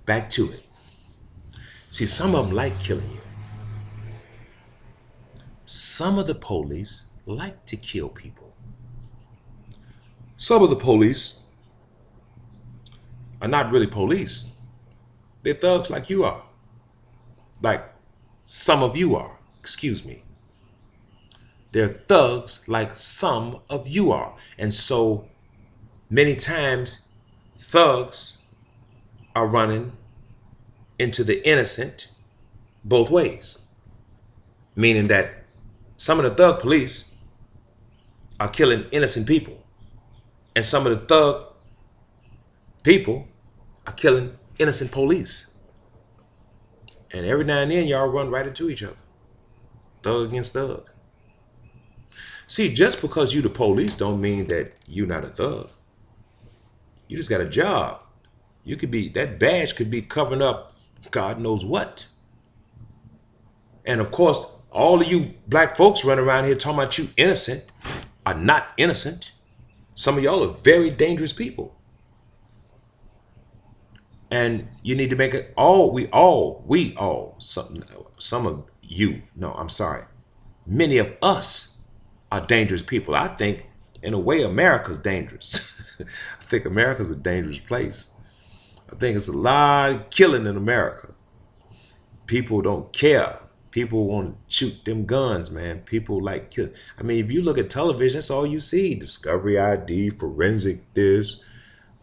back to it. See, some of them like killing you. Some of the police like to kill people. Some of the police are not really police. They're thugs like you are. Like some of you are. Excuse me. They're thugs like some of you are. And so many times thugs are running into the innocent both ways. Meaning that some of the thug police are killing innocent people. And some of the thug people are killing innocent police. And every now and then y'all run right into each other. Thug against thug. See, just because you the police don't mean that you're not a thug. You just got a job. You could be, that badge could be covering up God knows what. And of course, all of you black folks running around here talking about you innocent are not innocent. Some of y'all are very dangerous people. And you need to make it we all, some of you, no, I'm sorry. Many of us are dangerous people. I think in a way America's dangerous. I think America's a dangerous place. I think it's a lot of killing in America. People don't care. People want to shoot them guns, man. People like kill. I mean, if you look at television, that's all you see. Discovery ID, forensic this,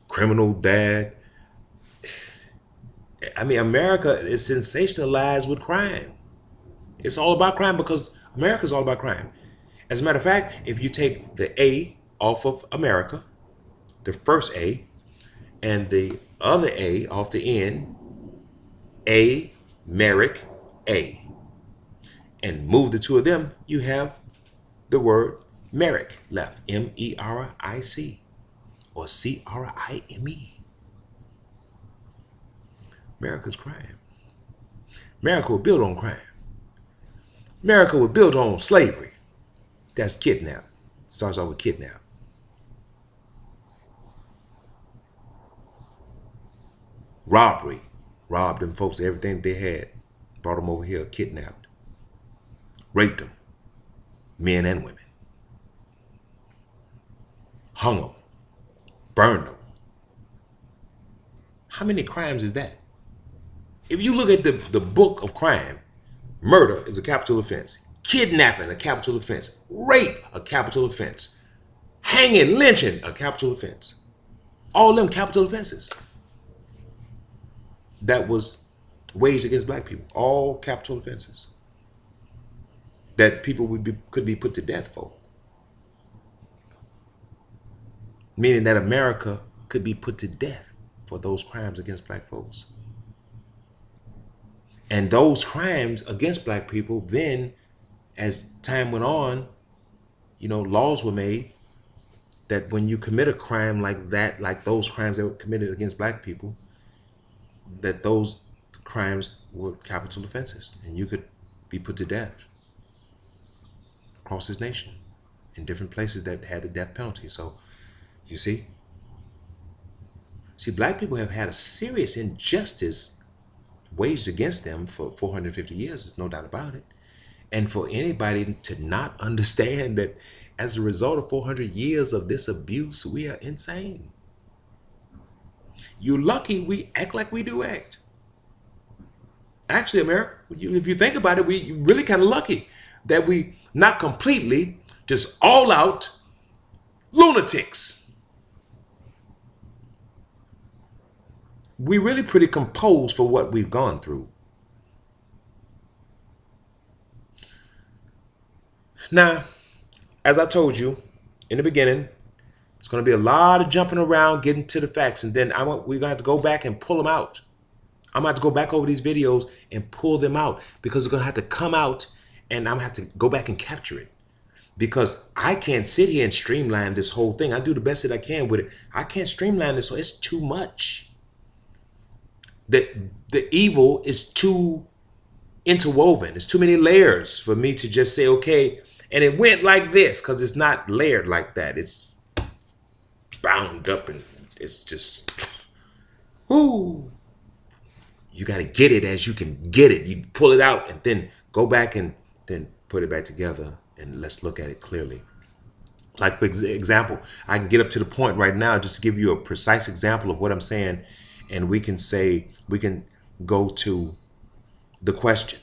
criminal that. I mean, America is sensationalized with crime. It's all about crime because America is all about crime. As a matter of fact, if you take the A off of America, the first A, and the other A off the end, Americ A, and move the two of them, you have the word Merrick left, M-E-R-I-C, or C-R-I-M-E. America's crime. America was built on crime. America was built on slavery. That's kidnap. Starts off with kidnap. Robbery. Robbed them folks of everything they had. Brought them over here, kidnapped. Raped them. Men and women. Hung them. Burned them. How many crimes is that? If you look at the book of crime, murder is a capital offense. Kidnapping, a capital offense. Rape, a capital offense. Hanging, lynching, a capital offense. All them capital offenses that was waged against black people. All capital offenses that people could be put to death for. Meaning that America could be put to death for those crimes against black folks. And those crimes against black people, then as time went on, you know, laws were made that when you commit a crime like that, like those crimes that were committed against black people, that those crimes were capital offenses and you could be put to death across this nation in different places that had the death penalty. So you see, black people have had a serious injustice waged against them for 450 years. There's no doubt about it. And for anybody to not understand that as a result of 400 years of this abuse, we are insane. You're lucky we act like we do act. Actually, America, if you think about it, we really kind of lucky that we not completely just all out lunatics. We really pretty composed for what we've gone through. Now, as I told you in the beginning, it's going to be a lot of jumping around, getting to the facts, and then we're going to have to go back and pull them out. I'm going to have to go back over these videos and pull them out because it's going to have to come out and I'm going to have to go back and capture it because I can't sit here and streamline this whole thing. I do the best that I can with it. I can't streamline this, so it's too much. The evil is too interwoven. There's too many layers for me to just say, okay, and it went like this because it's not layered like that. It's bound up and it's just, whoo. You got to get it as you can get it. You pull it out and then go back and then put it back together, and let's look at it clearly. Like, for example, I can get up to the point right now just to give you a precise example of what I'm saying, and we can go to the question: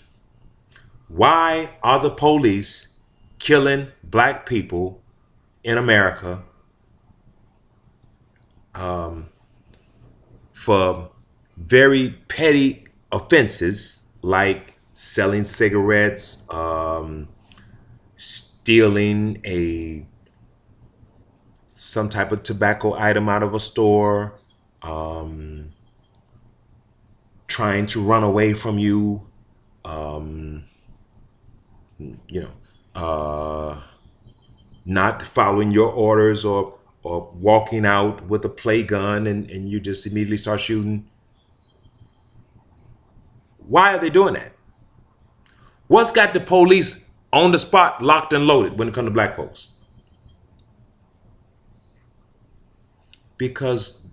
why are the police killing black people in America for very petty offenses like selling cigarettes, stealing some type of tobacco item out of a store, trying to run away from you, not following your orders, or walking out with a play gun and you just immediately start shooting? Why are they doing that? What's got the police on the spot, locked and loaded when it comes to black folks? Because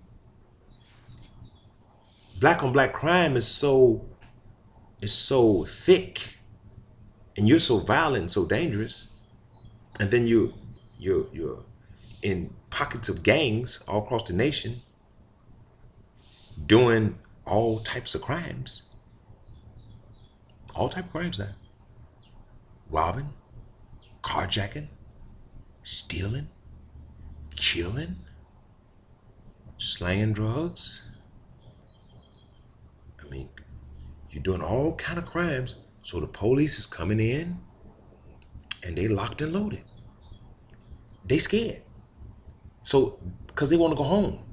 black on black crime is so thick, and you're so violent, so dangerous, and then you're in pockets of gangs all across the nation doing all types of crimes. All type of crimes now. Robbing, carjacking, stealing, killing, slanging drugs. I mean, you're doing all kind of crimes. So the police is coming in and they locked and loaded. They scared. So, because they want to go home.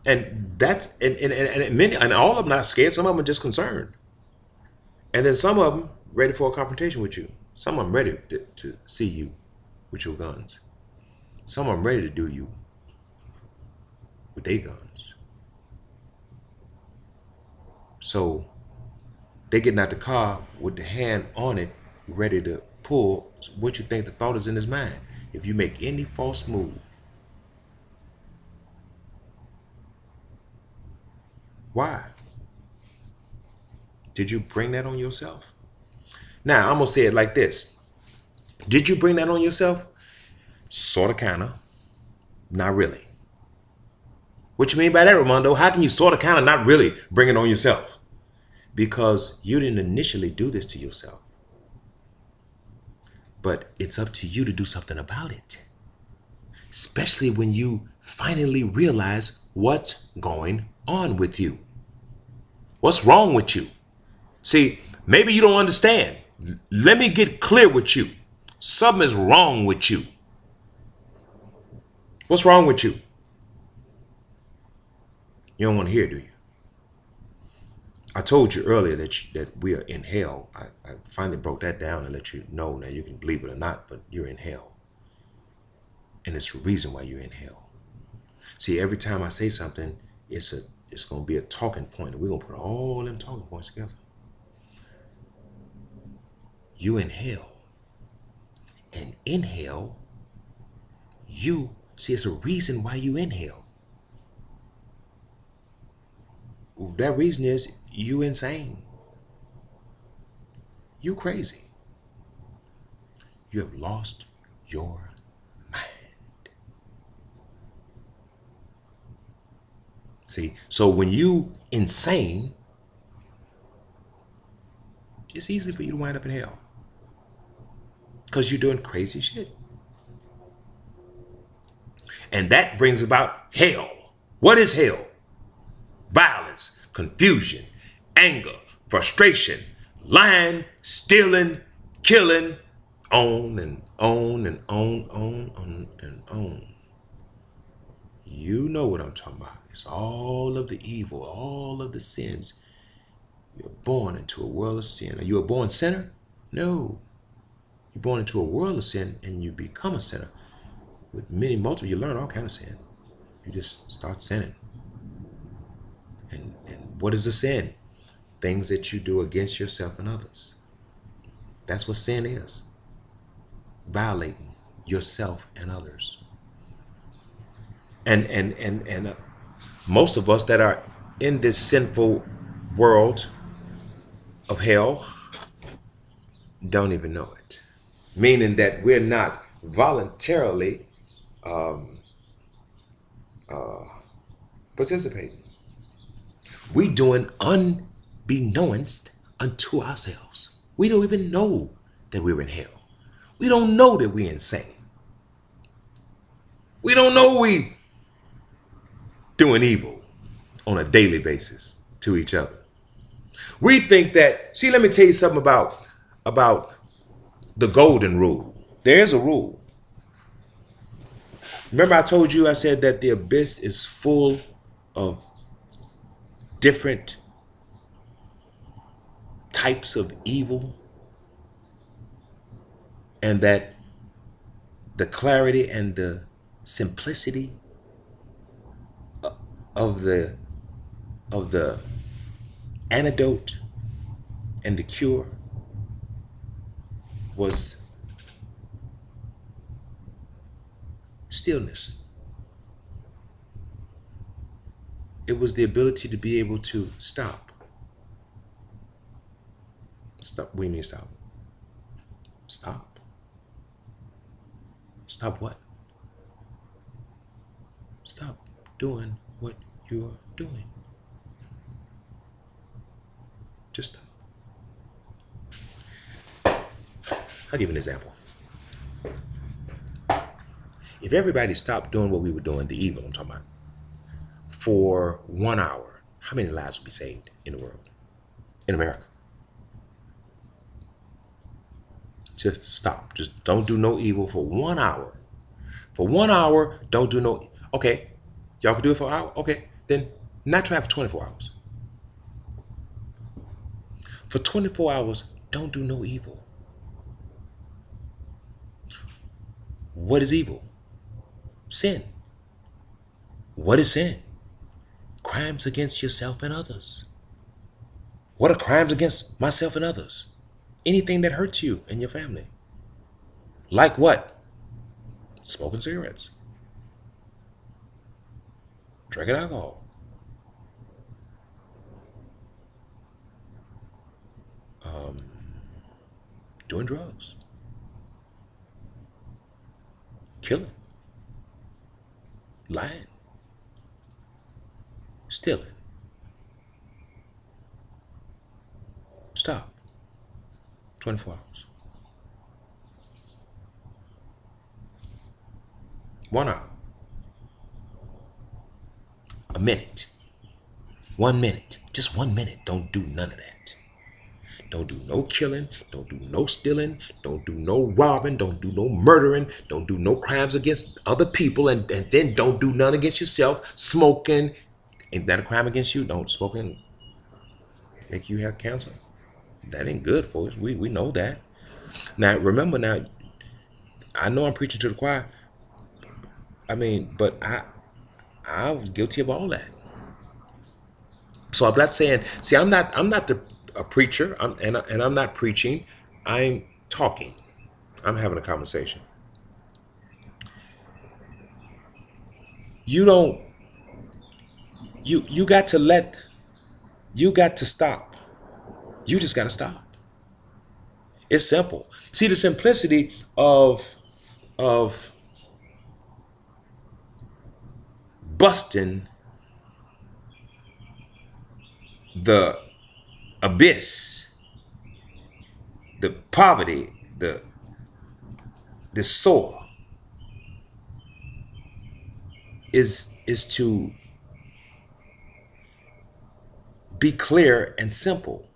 And that's, and many, and all of them not scared. Some of them are just concerned. And then some of them ready for a confrontation with you. Some of them ready to see you with your guns. Some of them ready to do you with their guns. So they getting out the car with the hand on it, ready to pull. What you think the thought is in his mind? If you make any false move, why? Did you bring that on yourself? Now, I'm going to say it like this. Did you bring that on yourself? Sort of, kind of. Not really. What you mean by that, Ramondo? How can you sort of, kind of, not really bring it on yourself? Because you didn't initially do this to yourself. But it's up to you to do something about it. Especially when you finally realize what's going on with you. What's wrong with you? See, maybe you don't understand. Let me get clear with you. Something is wrong with you. What's wrong with you? You don't want to hear, do you? I told you earlier that we are in hell. I finally broke that down and let you know. Now you can believe it or not, but you're in hell. And it's the reason why you're in hell. See, every time I say something, it's going to be a talking point, and we're going to put all them talking points together. You in hell. And in hell, see, it's a reason why you in hell. That reason is you insane. You crazy. You have lost your mind. See, so when you insane, it's easy for you to wind up in hell. Because you're doing crazy shit. And that brings about hell. What is hell? Violence, confusion, anger, frustration, lying, stealing, killing, on and on and on and on. You know what I'm talking about. It's all of the evil, all of the sins. You're born into a world of sin. Are you a born sinner? No. You're born into a world of sin and you become a sinner. With multiple, you learn all kinds of sin. You just start sinning. And what is a sin? Things that you do against yourself and others. That's what sin is. Violating yourself and others. And most of us that are in this sinful world of hell don't even know it. Meaning that we're not voluntarily participating. We doing unbeknownst unto ourselves. We don't even know that we're in hell. We don't know that we're insane. We don't know we doing evil on a daily basis to each other. We think that, see, let me tell you something about the golden rule. There is a rule. Remember I told you, I said that the abyss is full of different types of evil, and that the clarity and the simplicity of the antidote and the cure was stillness. It was the ability to be able to stop. Stop. What do you mean stop? Stop. Stop what? Stop doing what you're doing. Just stop. I'll give you an example. If everybody stopped doing what we were doing, the evil I'm talking about, for 1 hour, how many lives would be saved in the world? In America? Just stop. Just don't do no evil for 1 hour. For 1 hour, don't do no. Okay, y'all can do it for an hour. Okay, then not try for 24 hours. For 24 hours, don't do no evil. What is evil? Sin. What is sin? Crimes against yourself and others. What are crimes against myself and others? Anything that hurts you and your family. Like what? Smoking cigarettes. Drinking alcohol. Doing drugs. Killing. Lying. Stealing. Stop. 24 hours. 1 hour. A minute. 1 minute. Just 1 minute. Don't do none of that. Don't do no killing. Don't do no stealing. Don't do no robbing. Don't do no murdering. Don't do no crimes against other people. And then don't do none against yourself. Smoking. Ain't that a crime against you? Don't smoking make you have cancer? That ain't good for us. We know that. Now, remember now, I know I'm preaching to the choir. I mean, but I was guilty of all that. So I'm not saying, see, I'm not a preacher, and I'm not preaching. I'm talking. I'm having a conversation. You don't, you got to stop. You just got to stop. It's simple. See the simplicity of busting the abyss, the poverty, the sore is to be clear and simple.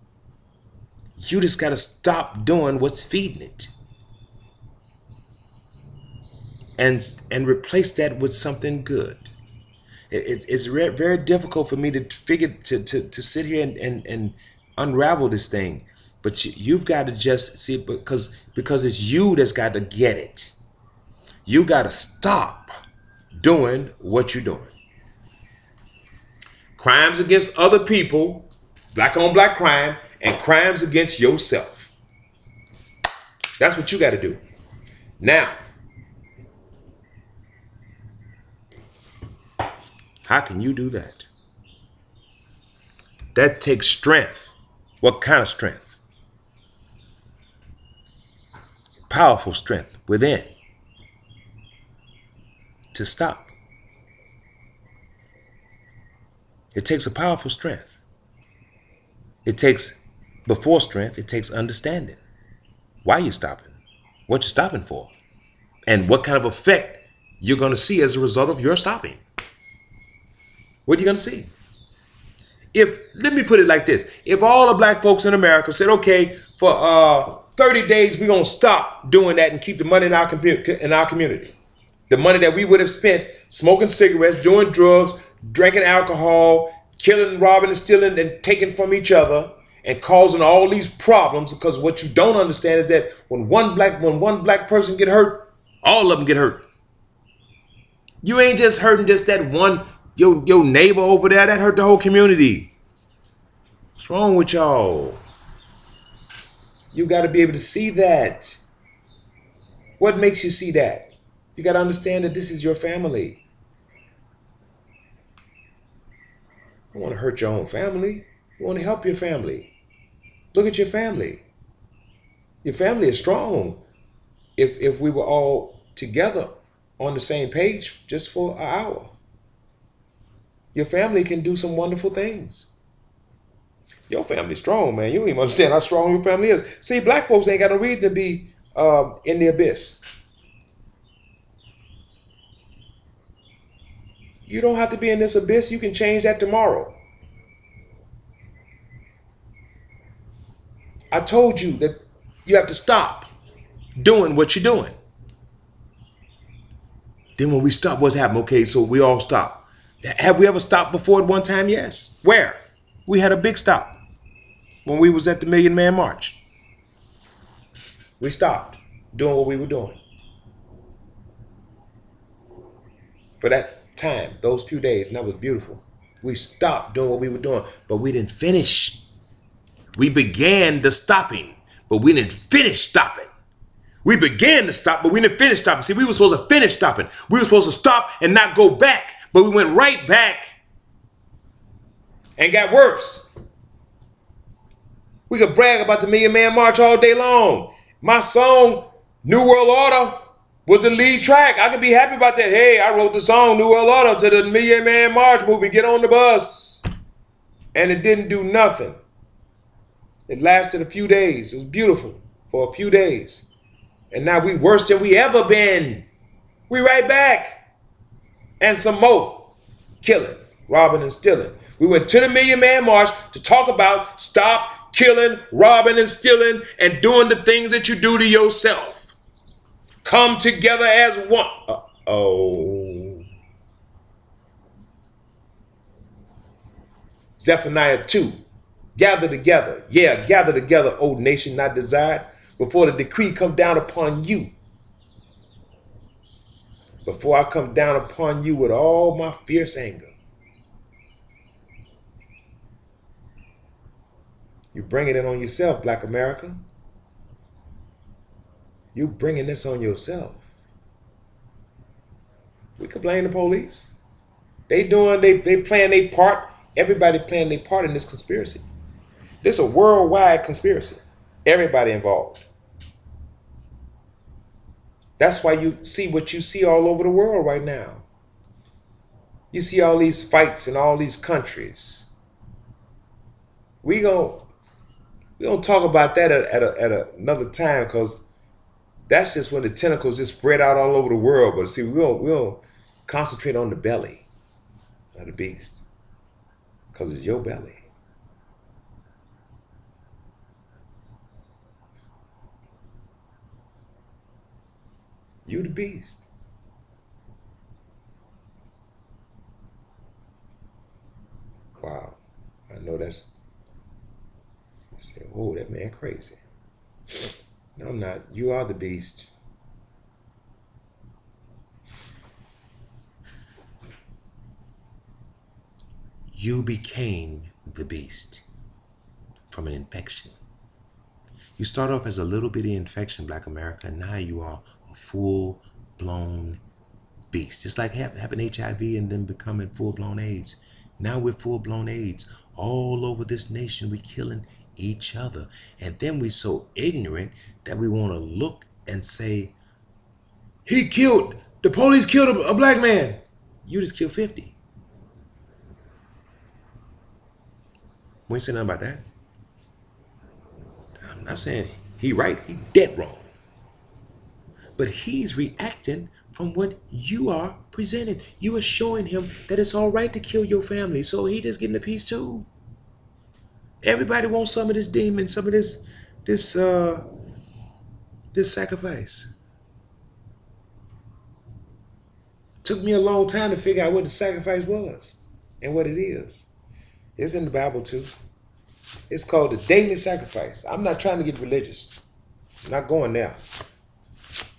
You just got to stop doing what's feeding it, and replace that with something good. It's very difficult for me to figure to sit here and unravel this thing, but you've got to just see it, because it's you that's got to get it. You got to stop doing what you're doing. Crimes against other people, black on black crime, and crimes against yourself. That's what you got to do. Now, how can you do that? That takes strength. What kind of strength? Powerful strength within to stop. It takes a powerful strength. It takes, before strength, it takes understanding. Why you're stopping, what you're stopping for, and what kind of effect you're going to see as a result of your stopping. What are you going to see? Let me put it like this. If all the black folks in America said, okay, for 30 days, we're going to stop doing that and keep the money in our community. The money that we would have spent smoking cigarettes, doing drugs, drinking alcohol, killing, robbing, and stealing, and taking from each other, and causing all these problems. Because what you don't understand is that when one black person get hurt, all of them get hurt. You ain't just hurting just that one, your neighbor over there. That hurt the whole community. What's wrong with y'all? You got to be able to see that. What makes you see that? You got to understand that this is your family. You don't want to hurt your own family. You want to help your family. Look at your family. Your family is strong. If we were all together on the same page just for an hour, your family can do some wonderful things. Your family's strong, man. You don't even understand how strong your family is. See, black folks ain't got no reason to be in the abyss. You don't have to be in this abyss. You can change that tomorrow. I told you that you have to stop doing what you're doing. Then when we stop, what's happened? Okay, so we all stop. Have we ever stopped before at one time? Yes. Where? We had a big stop when we was at the Million Man March. We stopped doing what we were doing. For that time, those few days, and that was beautiful. We stopped doing what we were doing, but we didn't finish. We began the stopping, but we didn't finish stopping. We began to stop, but we didn't finish stopping. See, we were supposed to finish stopping. We were supposed to stop and not go back, but we went right back and got worse. We could brag about the Million Man March all day long. My song, New World Order, was the lead track. I could be happy about that. Hey, I wrote the song New World Order to the Million Man March movie. Get on the bus. And it didn't do nothing. It lasted a few days. It was beautiful for a few days. And now we worse than we ever been. We right back. And some more. Killing, robbing, and stealing. We went to the Million Man March to talk about stop killing, robbing, and stealing, and doing the things that you do to yourself. Come together as one. Uh-oh. Zephaniah 2. Gather together. Yeah, gather together, O nation not desired, before the decree come down upon you. Before I come down upon you with all my fierce anger. You're bringing it on yourself, Black America. You're bringing this on yourself. We could blame the police. They playing their part. Everybody playing their part in this conspiracy. This is a worldwide conspiracy. Everybody involved. That's why you see what you see all over the world right now. You see all these fights in all these countries. We gonna talk about that at another time, because that's just when the tentacles just spread out all over the world. But see, we'll concentrate on the belly of the beast, because it's your belly. You the beast. Wow. I know that's, you say, oh, that man crazy. No, I'm not. You are the beast. You became the beast from an infection. You start off as a little bitty infection, Black America, and now you are a full-blown beast. It's like having HIV and then becoming full-blown AIDS. Now we're full-blown AIDS. All over this nation, we're killing each other. And then we're so ignorant that we want to look and say, the police killed a black man. You just killed 50. We ain't saying nothing about that. I'm not saying he right, he dead wrong. But he's reacting from what you are presenting. You are showing him that it's all right to kill your family, so he just getting a piece too. Everybody wants some of this demon, some of this sacrifice. Took me a long time to figure out what the sacrifice was and what it is. It's in the Bible too. It's called the daily sacrifice. I'm not trying to get religious. I'm not going there.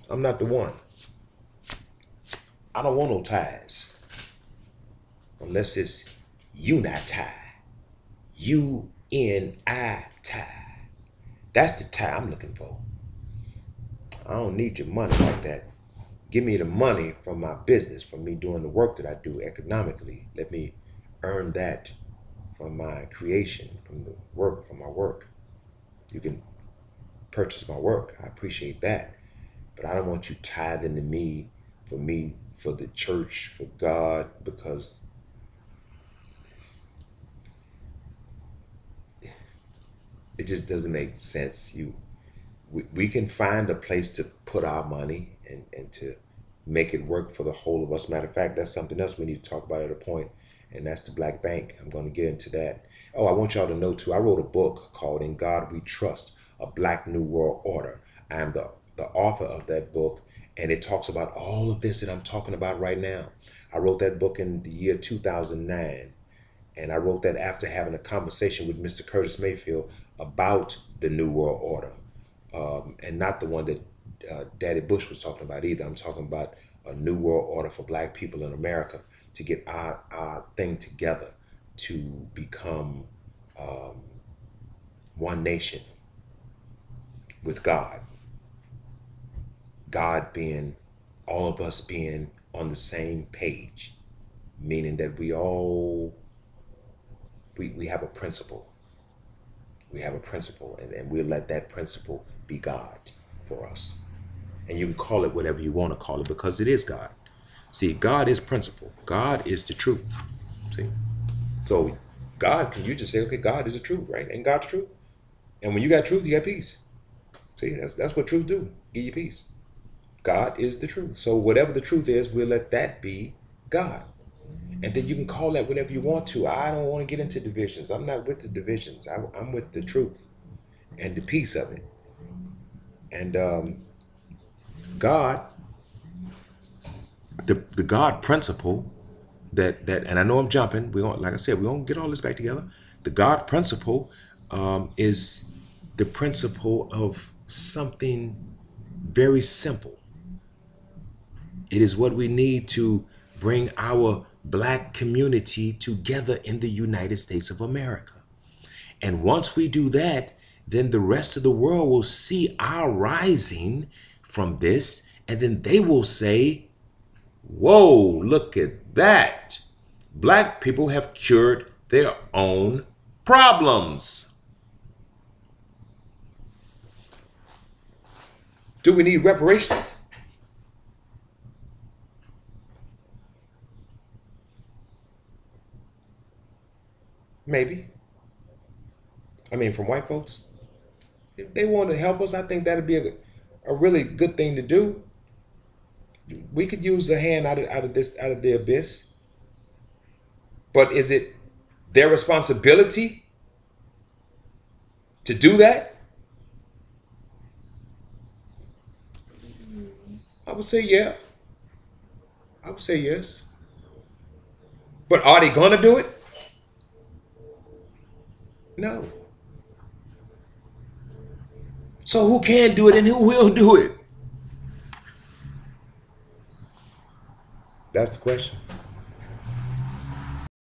I'm not the one. I don't want no ties. Unless it's uniti. U-N-I-tie. That's the tie I'm looking for. I don't need your money like that. Give me the money from my business, from me doing the work that I do economically. Let me earn that from my creation, from the work, from my work. You can purchase my work. I appreciate that. But I don't want you tithing to me, for the church, for God, because it just doesn't make sense. We can find a place to put our money and to make it work for the whole of us. Matter of fact, that's something else we need to talk about at a point, and that's the Black Bank. I'm going to get into that. Oh, I want y'all to know too, I wrote a book called In God We Trust, A Black New World Order. I am the author of that book, and it talks about all of this that I'm talking about right now. I wrote that book in the year 2009, and I wrote that after having a conversation with Mr. Curtis Mayfield about the New World Order, and not the one that Daddy Bush was talking about either. I'm talking about a New World Order for Black people in America, to get our thing together, to become one nation with God. God being, all of us being on the same page, meaning that we have a principle. We have a principle, and we'll let that principle be God for us. And you can call it whatever you want to call it, because it is God. See, God is principle. God is the truth. See? So God, you just say, okay, God is the truth, right? And God's truth. And when you got truth, you got peace. See, that's what truth do. Give you peace. God is the truth. So whatever the truth is, we'll let that be God. And then you can call that whatever you want to. I don't want to get into divisions. I'm not with the divisions. I'm with the truth and the peace of it. And God, the God principle that and I know I'm jumping. Like I said, we don't get all this back together. The God principle is the principle of something very simple. It is what we need to bring our Black community together in the United States of America. And once we do that, then the rest of the world will see our rising from this, and then they will say, whoa, look at that. Black people have cured their own problems. Do we need reparations? Maybe. I mean, from white folks. If they want to help us, I think that'd be a really good thing to do. We could use a hand out of the abyss. But is it their responsibility to do that? I would say yeah. I would say yes. But are they gonna do it? No. So who can do it and who will do it? That's the question.